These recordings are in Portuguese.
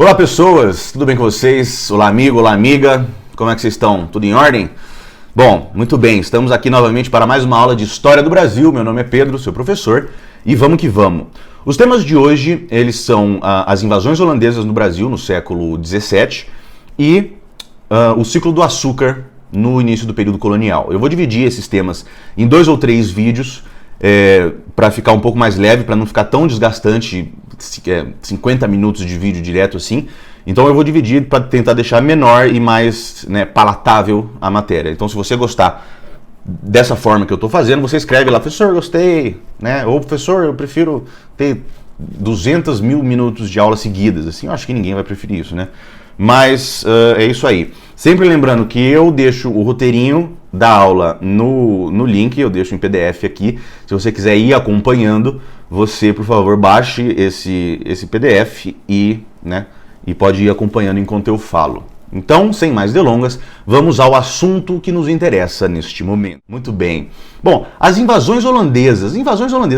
Olá pessoas, tudo bem com vocês? Olá amigo, olá amiga, como é que vocês estão? Tudo em ordem? Bom, muito bem, estamos aqui novamente para mais uma aula de História do Brasil. Meu nome é Pedro, seu professor, e vamos que vamos. Os temas de hoje, eles são as invasões holandesas no Brasil no século XVII e o ciclo do açúcar no início do período colonial. Eu vou dividir esses temas em 2 ou 3 vídeos para ficar um pouco mais leve, para não ficar tão desgastante, 50 minutos de vídeo direto assim. Então eu vou dividir para tentar deixar menor e mais palatável a matéria. Então se você gostar dessa forma que eu estou fazendo, você escreve lá, professor, gostei, né? Ou professor, eu prefiro ter 200 mil minutos de aula seguidas, assim, eu acho que ninguém vai preferir isso, né? Mas é isso aí. Sempre lembrando que eu deixo o roteirinho da aula no link, eu deixo em PDF aqui. Se você quiser ir acompanhando, você, por favor, baixe esse PDF e pode ir acompanhando enquanto eu falo. Então, sem mais delongas, vamos ao assunto que nos interessa neste momento. Muito bem. Bom, as invasões holandesas,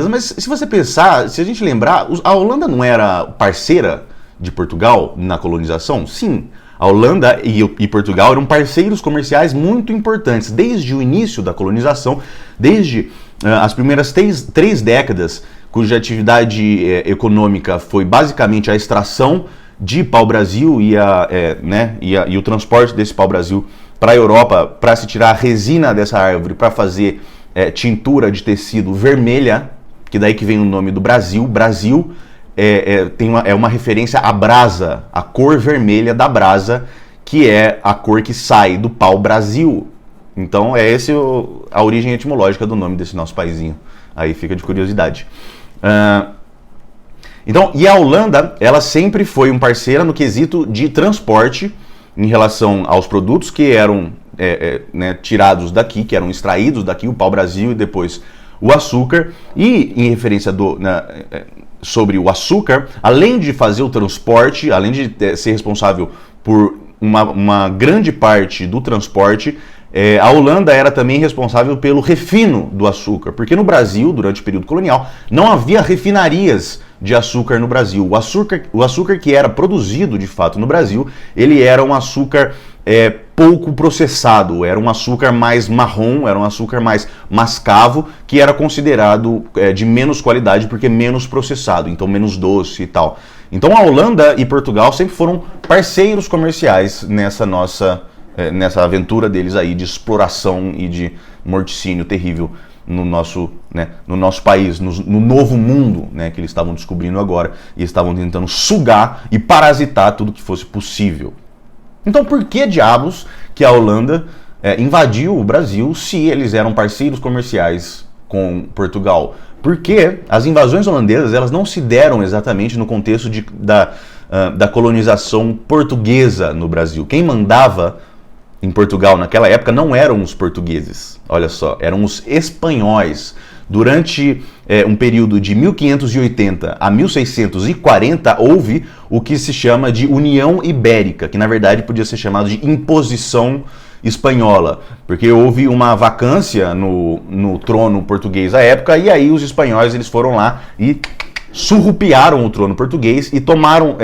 mas se você pensar, se a gente lembrar, a Holanda não era parceira de Portugal na colonização? Sim, a Holanda e Portugal eram parceiros comerciais muito importantes desde o início da colonização, desde as primeiras 3 décadas, cuja atividade econômica foi basicamente a extração de pau-brasil e o transporte desse pau-brasil para a Europa para se tirar a resina dessa árvore para fazer tintura de tecido vermelha, que daí que vem o nome do Brasil. Brasil é uma referência à brasa, a cor vermelha da brasa, que é a cor que sai do pau-brasil. Então é essa a origem etimológica do nome desse nosso paizinho. Aí fica de curiosidade. E a Holanda, ela sempre foi um parceira no quesito de transporte em relação aos produtos que eram tirados daqui, que eram extraídos daqui, o pau-brasil e depois o açúcar. E em referência sobre o açúcar, além de fazer o transporte, além de ser responsável por uma grande parte do transporte, a Holanda era também responsável pelo refino do açúcar, porque no Brasil, durante o período colonial, não havia refinarias de açúcar no Brasil. O açúcar que era produzido, de fato, no Brasil, ele era um açúcar pouco processado, era um açúcar mais marrom, era um açúcar mais mascavo, que era considerado de menos qualidade porque menos processado, então menos doce e tal. Então a Holanda e Portugal sempre foram parceiros comerciais nessa aventura deles aí de exploração e de morticínio terrível no nosso país, no novo mundo que eles estavam descobrindo agora e estavam tentando sugar e parasitar tudo que fosse possível. Então por que diabos que a Holanda invadiu o Brasil se eles eram parceiros comerciais com Portugal? Porque as invasões holandesas elas não se deram exatamente no contexto da colonização portuguesa no Brasil. Quem mandava em Portugal naquela época não eram os portugueses, olha só, eram os espanhóis. Durante um período de 1580 a 1640 houve o que se chama de União Ibérica, que na verdade podia ser chamado de imposição espanhola, porque houve uma vacância no trono português à época, e aí os espanhóis eles foram lá e surrupiaram o trono português e tomaram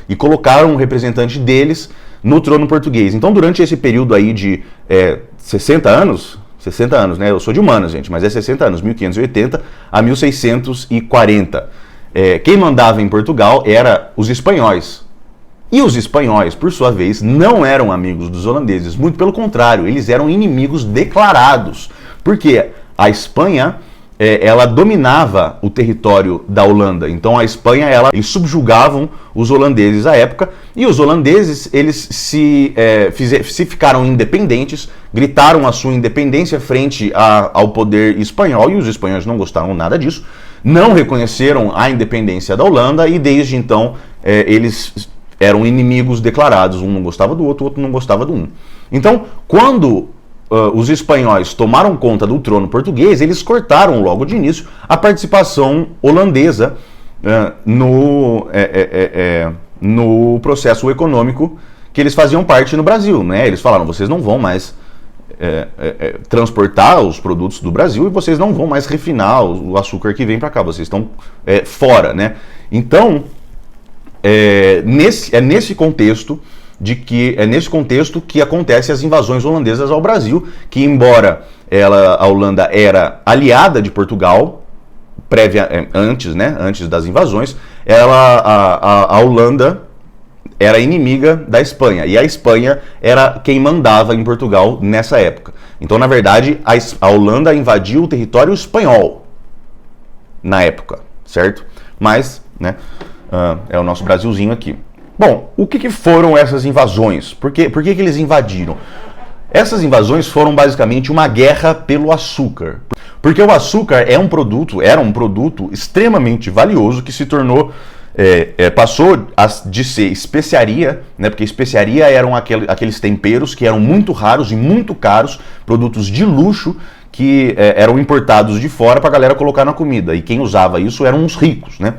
e colocaram um representante deles no trono português. Então durante esse período aí de 60 anos, né? Eu sou de humanas, gente, mas 60 anos, 1580 a 1640. Quem mandava em Portugal era os espanhóis. E os espanhóis, por sua vez, não eram amigos dos holandeses. Muito pelo contrário, eles eram inimigos declarados. Porque a Espanha, ela dominava o território da Holanda. Então a Espanha, eles subjugavam os holandeses à época. E os holandeses, eles se ficaram independentes, gritaram a sua independência frente ao poder espanhol. E os espanhóis não gostaram nada disso. Não reconheceram a independência da Holanda. E desde então, eles eram inimigos declarados. Um não gostava do outro, o outro não gostava do um. Então, quando os espanhóis tomaram conta do trono português, eles cortaram logo de início a participação holandesa no processo econômico que eles faziam parte no Brasil, né? Eles falaram, vocês não vão mais transportar os produtos do Brasil e vocês não vão mais refinar o açúcar que vem para cá, vocês estão fora, né? Então, é nesse contexto que acontecem as invasões holandesas ao Brasil, que embora a Holanda era aliada de Portugal, antes das invasões, a Holanda era inimiga da Espanha, e a Espanha era quem mandava em Portugal nessa época. Então, na verdade, a Holanda invadiu o território espanhol na época, certo? Mas, né, é o nosso Brasilzinho aqui. Bom, o que foram essas invasões? Por que eles invadiram? Essas invasões foram basicamente uma guerra pelo açúcar. Porque o açúcar era um produto extremamente valioso que se tornou, passou de ser especiaria, né? Porque especiaria eram aqueles temperos que eram muito raros e muito caros, produtos de luxo que eram importados de fora para a galera colocar na comida. E quem usava isso eram os ricos, né?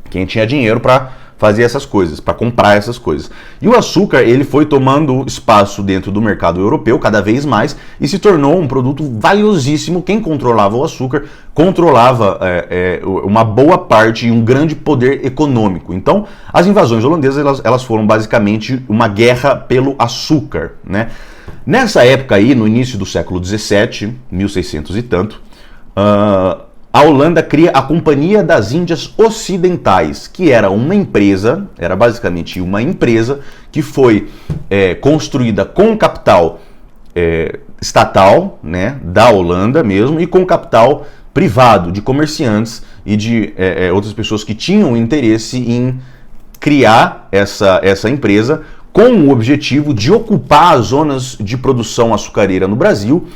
Quem tinha dinheiro para fazer essas coisas, para comprar essas coisas. E o açúcar, ele foi tomando espaço dentro do mercado europeu cada vez mais e se tornou um produto valiosíssimo. Quem controlava o açúcar controlava uma boa parte e um grande poder econômico. Então, as invasões holandesas, elas foram basicamente uma guerra pelo açúcar, né? Nessa época aí, no início do século XVII, 1600 e tanto, a Holanda cria a Companhia das Índias Ocidentais, que era basicamente uma empresa que foi construída com capital estatal, né, da Holanda mesmo, e com capital privado, de comerciantes e de outras pessoas que tinham interesse em criar essa empresa com o objetivo de ocupar as zonas de produção açucareira no Brasil,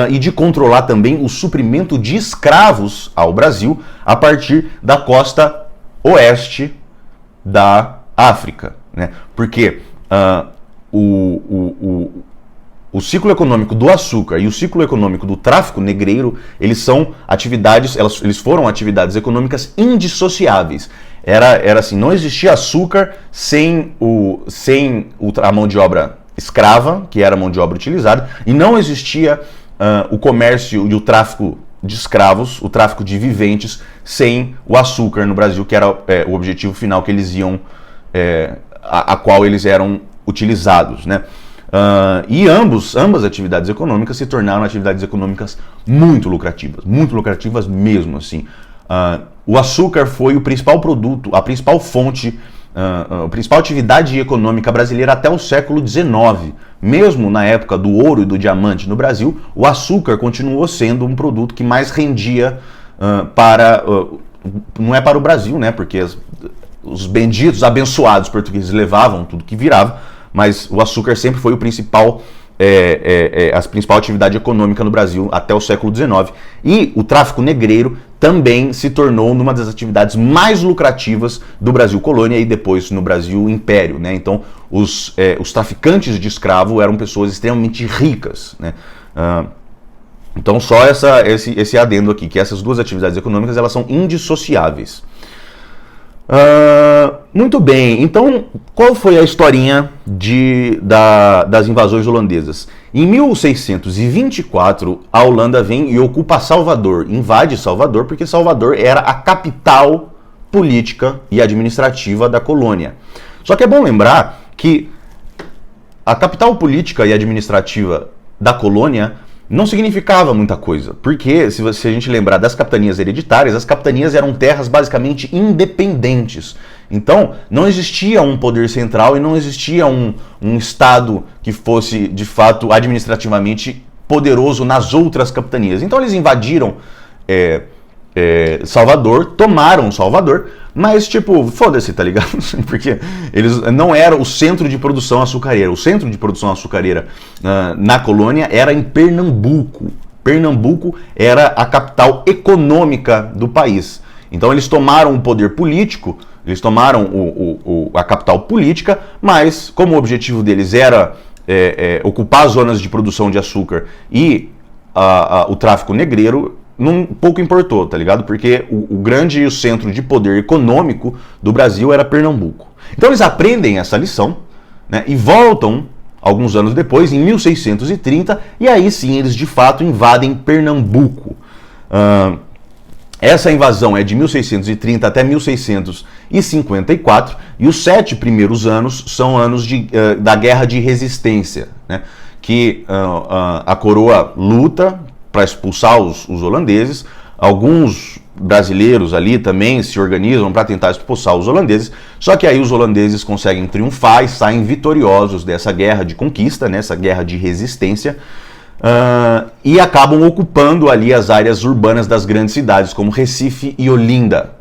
e de controlar também o suprimento de escravos ao Brasil a partir da costa oeste da África, né? Porque o ciclo econômico do açúcar e o ciclo econômico do tráfico negreiro, eles foram atividades econômicas indissociáveis. Era assim, não existia açúcar sem a mão de obra escrava, que era a mão de obra utilizada, e não existia o comércio e o tráfico de escravos, o tráfico de viventes, sem o açúcar no Brasil, que era o objetivo final que eles iam, a qual eles eram utilizados, né? E ambas atividades econômicas se tornaram atividades econômicas muito lucrativas mesmo, assim. O açúcar foi o principal produto, a principal fonte, a principal atividade econômica brasileira até o século XIX. Mesmo na época do ouro e do diamante no Brasil, o açúcar continuou sendo um produto que mais rendia não é para o Brasil, né? Porque os benditos, abençoados portugueses levavam tudo que virava, mas o açúcar sempre foi a principal atividade econômica no Brasil até o século XIX. E o tráfico negreiro também se tornou uma das atividades mais lucrativas do Brasil colônia e depois no Brasil império, né? Então, os traficantes de escravo eram pessoas extremamente ricas, né? Então, só esse adendo aqui, que essas duas atividades econômicas, elas são indissociáveis. Muito bem, então qual foi a historinha das invasões holandesas? Em 1624, a Holanda vem e ocupa Salvador, invade Salvador, porque Salvador era a capital política e administrativa da colônia. Só que é bom lembrar que a capital política e administrativa da colônia não significava muita coisa, porque se a gente lembrar das capitanias hereditárias, as capitanias eram terras basicamente independentes. Então, não existia um poder central e não existia um estado que fosse, de fato, administrativamente poderoso nas outras capitanias. Então, eles invadiram Salvador, tomaram Salvador, mas tipo, foda-se, tá ligado? Porque eles não eram o centro de produção açucareira. O centro de produção açucareira na colônia era em Pernambuco. Pernambuco era a capital econômica do país. Então eles tomaram o poder político, eles tomaram a capital política, mas como o objetivo deles era ocupar as zonas de produção de açúcar e o tráfico negreiro, pouco importou, tá ligado? Porque o grande centro de poder econômico do Brasil era Pernambuco. Então eles aprendem essa lição, né, e voltam alguns anos depois, em 1630, e aí sim eles de fato invadem Pernambuco. Essa invasão é de 1630 até 1654, e os 7 primeiros anos são anos da Guerra de Resistência, né? Que a coroa luta para expulsar os holandeses. Alguns brasileiros ali também se organizam para tentar expulsar os holandeses, só que aí os holandeses conseguem triunfar e saem vitoriosos dessa guerra de conquista, né, essa guerra de resistência, e acabam ocupando ali as áreas urbanas das grandes cidades, como Recife e Olinda.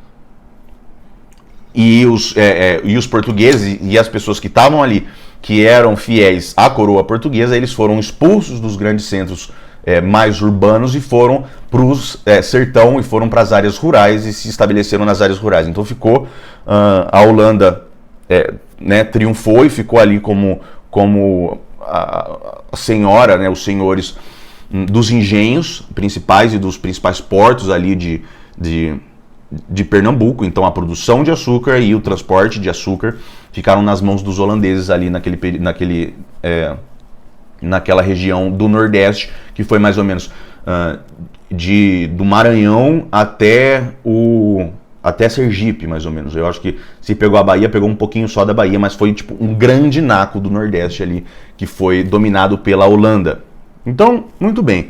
E os portugueses e as pessoas que estavam ali, que eram fiéis à coroa portuguesa, eles foram expulsos dos grandes centros mais urbanos e foram para o sertão e foram para as áreas rurais e se estabeleceram nas áreas rurais. Então ficou, a Holanda né, triunfou e ficou ali como a senhora, né, os senhores dos engenhos principais e dos principais portos ali de Pernambuco. Então a produção de açúcar e o transporte de açúcar ficaram nas mãos dos holandeses ali naquela região do Nordeste, que foi mais ou menos do Maranhão até Sergipe, mais ou menos. Eu acho que se pegou a Bahia, pegou um pouquinho só da Bahia, mas foi tipo um grande naco do Nordeste ali, que foi dominado pela Holanda. Então, muito bem.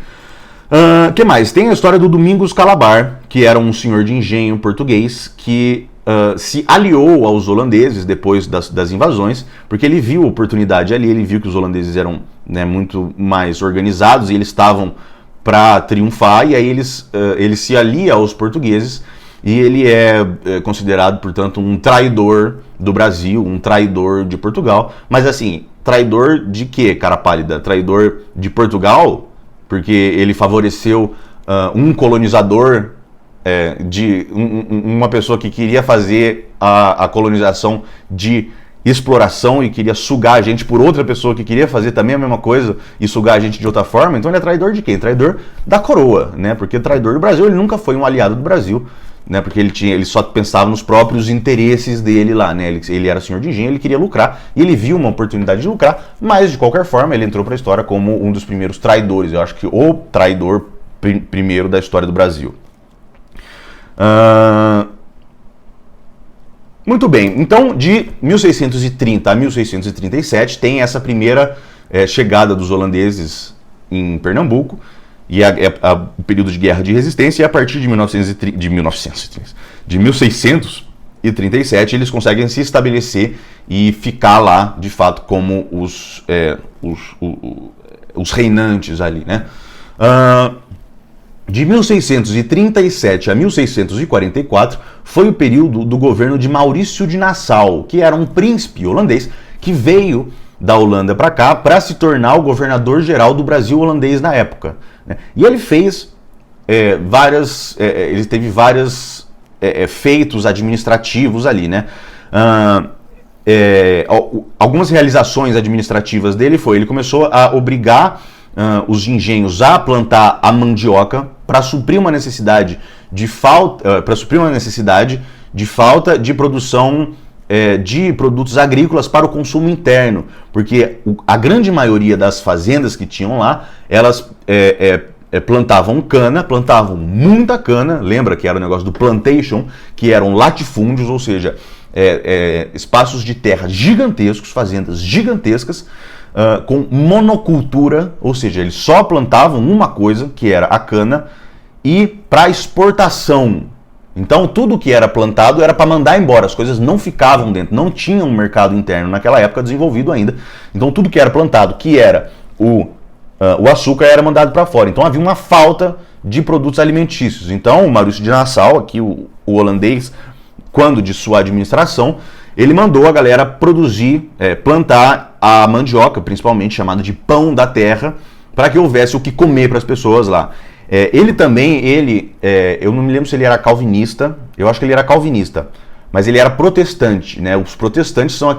Que mais? Tem a história do Domingos Calabar, que era um senhor de engenho português que se aliou aos holandeses depois das invasões, porque ele viu a oportunidade ali, ele viu que os holandeses eram, né, muito mais organizados e eles estavam para triunfar, e aí ele se alia aos portugueses e ele é considerado, portanto, um traidor do Brasil, um traidor de Portugal. Mas assim, traidor de quê, cara pálida? Traidor de Portugal, porque ele favoreceu um colonizador, uma pessoa que queria fazer a colonização de exploração e queria sugar a gente por outra pessoa que queria fazer também a mesma coisa e sugar a gente de outra forma. Então ele é traidor de quem? Traidor da coroa, né? Porque traidor do Brasil, ele nunca foi um aliado do Brasil, né? Porque ele só pensava nos próprios interesses dele lá, né? Ele era senhor de engenho, ele queria lucrar e ele viu uma oportunidade de lucrar, mas de qualquer forma ele entrou para a história como um dos primeiros traidores. Eu acho que o traidor primeiro da história do Brasil. Muito bem, então de 1630 a 1637 tem essa primeira chegada dos holandeses em Pernambuco, e o período de guerra de resistência, e a partir de 1637 eles conseguem se estabelecer e ficar lá, de fato, como os reinantes ali, né? De 1637 a 1644 foi o período do governo de Maurício de Nassau, que era um príncipe holandês que veio da Holanda para cá para se tornar o governador-geral do Brasil holandês na época, né? E ele fez ele teve vários feitos administrativos ali, né? Algumas realizações administrativas dele ele começou a obrigar os engenhos a plantar a mandioca para suprir uma necessidade de falta de produção de produtos agrícolas para o consumo interno, porque a grande maioria das fazendas que tinham lá, elas plantavam cana, plantavam muita cana. Lembra que era o negócio do plantation, que eram latifúndios, ou seja, espaços de terra gigantescos, fazendas gigantescas, com monocultura, ou seja, eles só plantavam uma coisa, que era a cana, e para exportação. Então tudo que era plantado era para mandar embora, as coisas não ficavam dentro, não tinha um mercado interno naquela época desenvolvido ainda. Então tudo que era plantado, que era o açúcar, era mandado para fora. Então havia uma falta de produtos alimentícios. Então o Maurício de Nassau, aqui o holandês, quando de sua administração, ele mandou a galera produzir, plantar a mandioca, principalmente chamada de pão da terra, para que houvesse o que comer para as pessoas lá. Ele também, eu não me lembro se ele era calvinista, eu acho que ele era calvinista, mas ele era protestante, né? Os protestantes são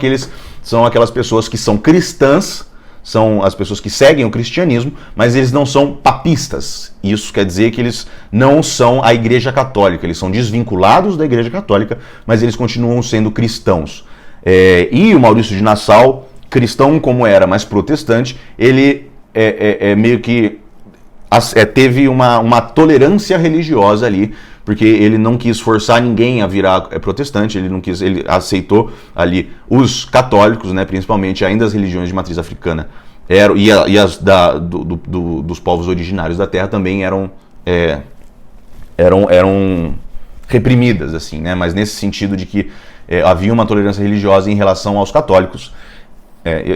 aquelas pessoas que são cristãs, são as pessoas que seguem o cristianismo, mas eles não são papistas. Isso quer dizer que eles não são a Igreja Católica, eles são desvinculados da Igreja Católica, mas eles continuam sendo cristãos. E o Maurício de Nassau, cristão como era, mas protestante, ele meio que teve uma tolerância religiosa ali, porque ele não quis forçar ninguém a virar protestante, ele aceitou ali os católicos, né, principalmente ainda as religiões de matriz africana, e as dos povos originários da terra também eram reprimidas, assim, né, mas nesse sentido de que havia uma tolerância religiosa em relação aos católicos.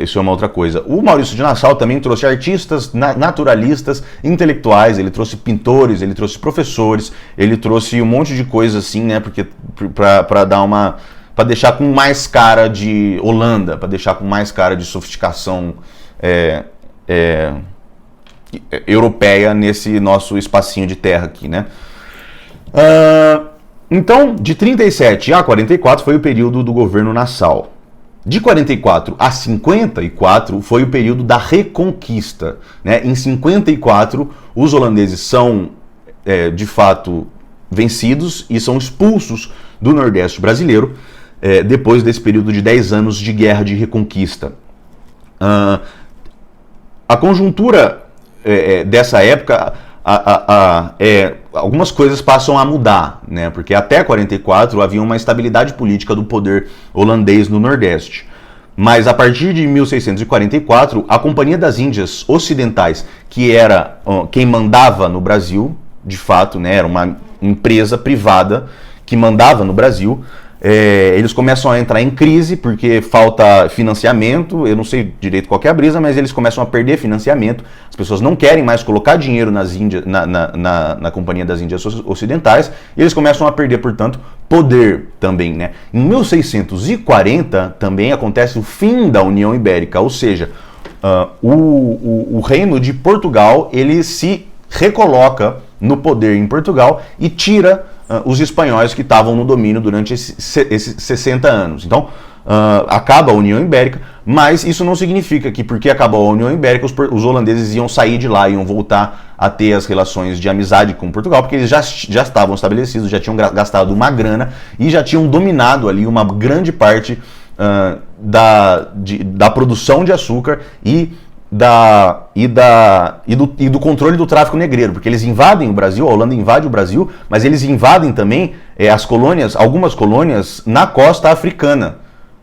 Isso é uma outra coisa. O Maurício de Nassau também trouxe artistas, naturalistas, intelectuais, ele trouxe pintores, ele trouxe professores, ele trouxe um monte de coisa assim, né, porque para deixar com mais cara de Holanda, para deixar com mais cara de sofisticação europeia nesse nosso espacinho de terra aqui, né? Então, de 37 a 44 foi o período do governo Nassau. De 44 a 54 foi o período da Reconquista, né? Em 54, os holandeses são, de fato, vencidos e são expulsos do Nordeste brasileiro, depois desse período de 10 anos de guerra de reconquista. A conjuntura dessa época, algumas coisas passam a mudar, né? Porque até 44 havia uma estabilidade política do poder holandês no Nordeste. Mas a partir de 1644, a Companhia das Índias Ocidentais, que era quem mandava no Brasil, de fato, né? Era uma empresa privada que mandava no Brasil. Eles começam a entrar em crise porque falta financiamento. Eu não sei direito qual que é a brisa, mas eles começam a perder financiamento. As pessoas não querem mais colocar dinheiro na Companhia das Índias Ocidentais e eles começam a perder, portanto, poder também, né? Em 1640 também acontece o fim da União Ibérica, ou seja, o reino de Portugal ele se recoloca no poder em Portugal e tira os espanhóis que estavam no domínio durante esses 60 anos. Então, acaba a União Ibérica, mas isso não significa que porque acabou a União Ibérica, os holandeses iam sair de lá, iam voltar a ter as relações de amizade com Portugal, porque eles já estavam estabelecidos, já tinham gastado uma grana e já tinham dominado ali uma grande parte da produção de açúcar e do controle do tráfico negreiro, porque eles invadem o Brasil, a Holanda invade o Brasil, mas eles invadem também algumas colônias na costa africana.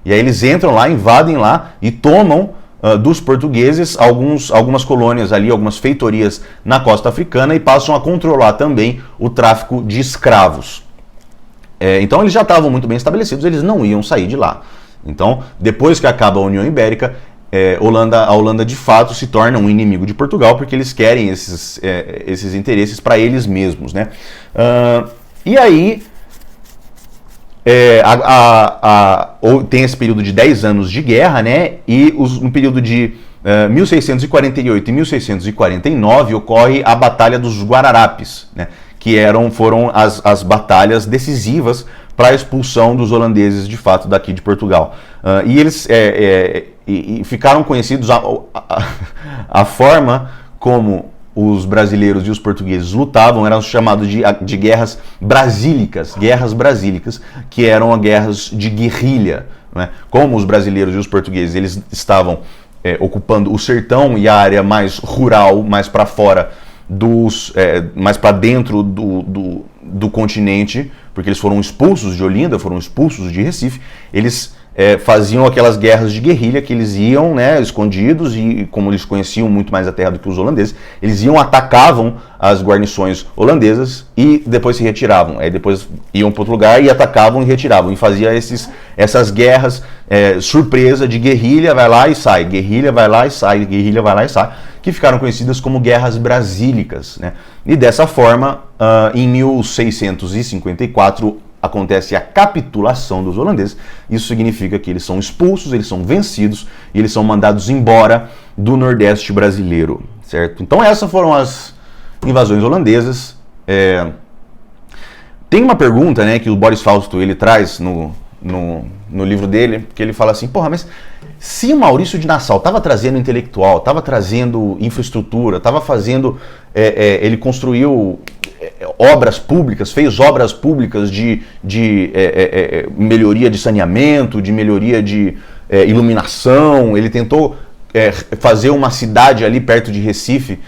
E aí eles entram lá, invadem lá e tomam dos portugueses algumas colônias ali, algumas feitorias na costa africana e passam a controlar também o tráfico de escravos. Então eles já estavam muito bem estabelecidos, eles não iam sair de lá. Então, depois que acaba a União Ibérica, a Holanda de fato se torna um inimigo de Portugal porque eles querem esses interesses para eles mesmos, né? E aí tem esse período de 10 anos de guerra, né? E no período de 1648 e 1649 ocorre a Batalha dos Guararapes, né? Que foram as batalhas decisivas para a expulsão dos holandeses de fato daqui de Portugal. E eles ficaram conhecidos a forma como os brasileiros e os portugueses lutavam, eram chamados de guerras brasílicas, que eram guerras de guerrilha, né? Como os brasileiros e os portugueses eles estavam ocupando o sertão e a área mais rural, mais para fora mais para dentro do continente, porque eles foram expulsos de Olinda, foram expulsos de Recife, eles faziam aquelas guerras de guerrilha que eles iam, né, escondidos, e como eles conheciam muito mais a terra do que os holandeses, eles iam, atacavam as guarnições holandesas e depois se retiravam. Aí depois iam para outro lugar e atacavam e retiravam. E fazia essas guerras surpresa de guerrilha, vai lá e sai, guerrilha vai lá e sai, guerrilha vai lá e sai, que ficaram conhecidas como guerras brasílicas, né? E dessa forma, em 1654, acontece a capitulação dos holandeses. Isso significa que eles são expulsos, eles são vencidos e eles são mandados embora do Nordeste brasileiro, certo? Então essas foram as invasões holandesas. Tem uma pergunta, né, que o Boris Fausto ele traz no livro dele, que ele fala assim, porra, mas se o Maurício de Nassau estava trazendo intelectual, estava trazendo infraestrutura, estava fazendo, ele construiu obras públicas, fez obras públicas de melhoria de saneamento, de melhoria de iluminação, ele tentou fazer uma cidade ali perto de Recife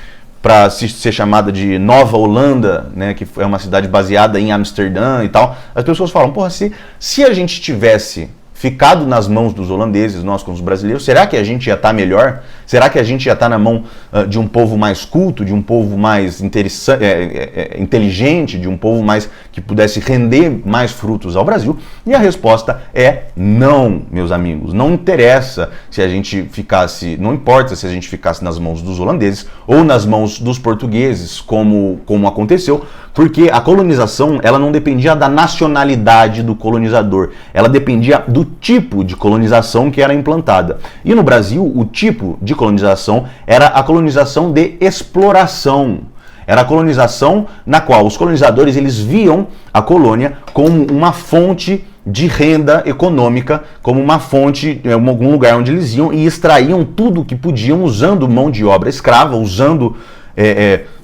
para ser chamada de Nova Holanda, né, que é uma cidade baseada em Amsterdã e tal, as pessoas falam, porra, se a gente tivesse ficado nas mãos dos holandeses, nós como os brasileiros, será que a gente ia estar melhor? Será que a gente ia estar na mão de um povo mais culto, de um povo mais inteligente, de um povo mais que pudesse render mais frutos ao Brasil? E a resposta é não, meus amigos. Não interessa se a gente ficasse, não importa se a gente ficasse nas mãos dos holandeses ou nas mãos dos portugueses, como aconteceu, porque a colonização ela não dependia da nacionalidade do colonizador, ela dependia do tipo de colonização que era implantada. E no Brasil, o tipo de colonização era a colonização de exploração. Era a colonização na qual os colonizadores eles viam a colônia como uma fonte de renda econômica, como uma fonte, algum lugar onde eles iam e extraíam tudo o que podiam usando mão de obra escrava, usando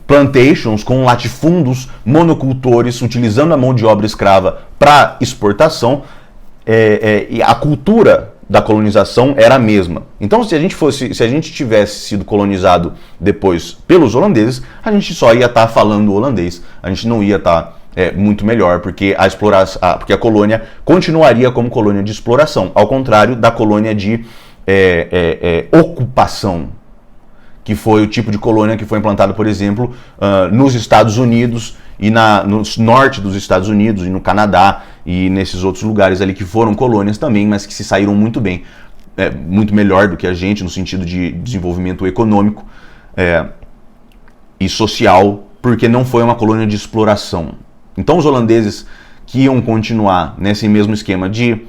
plantations com latifúndios, monocultores, utilizando a mão de obra escrava para exportação, e a cultura da colonização era a mesma. Então, se a gente tivesse sido colonizado depois pelos holandeses, a gente só ia estar falando holandês, a gente não ia estar muito melhor, porque a colônia continuaria como colônia de exploração, ao contrário da colônia de ocupação, que foi o tipo de colônia que foi implantado, por exemplo, nos Estados Unidos e no norte dos Estados Unidos e no Canadá e nesses outros lugares ali que foram colônias também, mas que se saíram muito bem, muito melhor do que a gente no sentido de desenvolvimento econômico e social, porque não foi uma colônia de exploração. Então os holandeses que iam continuar nesse mesmo esquema de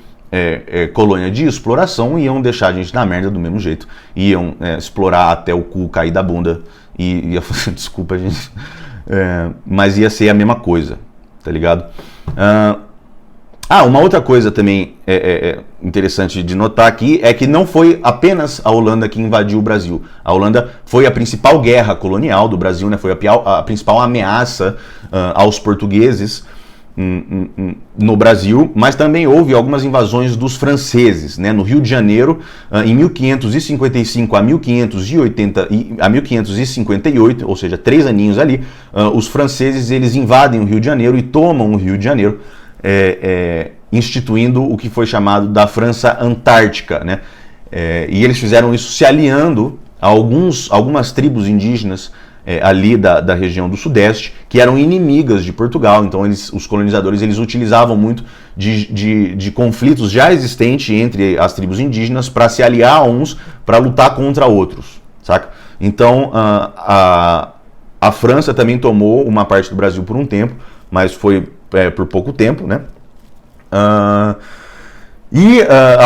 colônia de exploração iam deixar a gente na merda do mesmo jeito, iam explorar até o cu cair da bunda e ia fazer, desculpa gente, mas ia ser a mesma coisa, tá ligado? Uma outra coisa também interessante de notar aqui é que não foi apenas a Holanda que invadiu o Brasil. A Holanda foi a principal guerra colonial do Brasil, né? Foi a principal ameaça aos portugueses no Brasil, mas também houve algumas invasões dos franceses, né? No Rio de Janeiro, em 1555 a 1558, ou seja, 3 aninhos ali, os franceses eles invadem o Rio de Janeiro e tomam o Rio de Janeiro, instituindo o que foi chamado da França Antártica, né? E eles fizeram isso se aliando a algumas tribos indígenas ali da região do Sudeste, que eram inimigas de Portugal. Então os colonizadores eles utilizavam muito de conflitos já existentes entre as tribos indígenas para se aliar a uns para lutar contra outros, saca? Então a França também tomou uma parte do Brasil por um tempo, mas foi por pouco tempo, né? A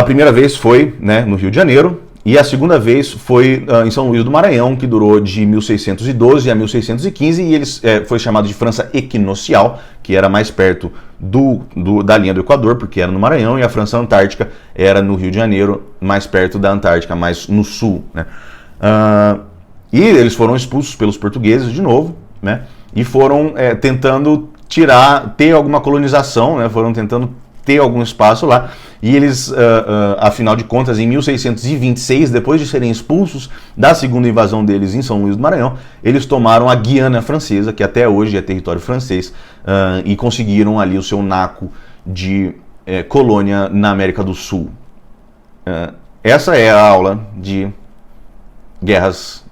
primeira vez foi, né, no Rio de Janeiro, e a segunda vez foi em São Luís do Maranhão, que durou de 1612 a 1615, e eles foi chamado de França Equinocial, que era mais perto da linha do Equador, porque era no Maranhão, e a França Antártica era no Rio de Janeiro, mais perto da Antártica, mais no sul, né? E eles foram expulsos pelos portugueses de novo, né? E foram tentando ter alguma colonização, né? Foram tentando ter algum espaço lá, e eles, afinal de contas, em 1626, depois de serem expulsos da segunda invasão deles em São Luís do Maranhão, eles tomaram a Guiana Francesa, que até hoje é território francês, e conseguiram ali o seu naco de colônia na América do Sul. Essa é a aula de guerras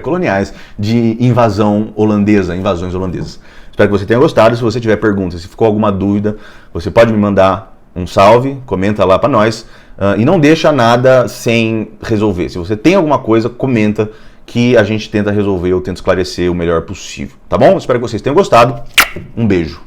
coloniais, de invasões holandesas. Espero que você tenha gostado. Se você tiver perguntas, se ficou alguma dúvida, você pode me mandar um salve, comenta lá para nós, e não deixa nada sem resolver. Se você tem alguma coisa, comenta que a gente tenta resolver, eu tento esclarecer o melhor possível, tá bom? Espero que vocês tenham gostado. Um beijo.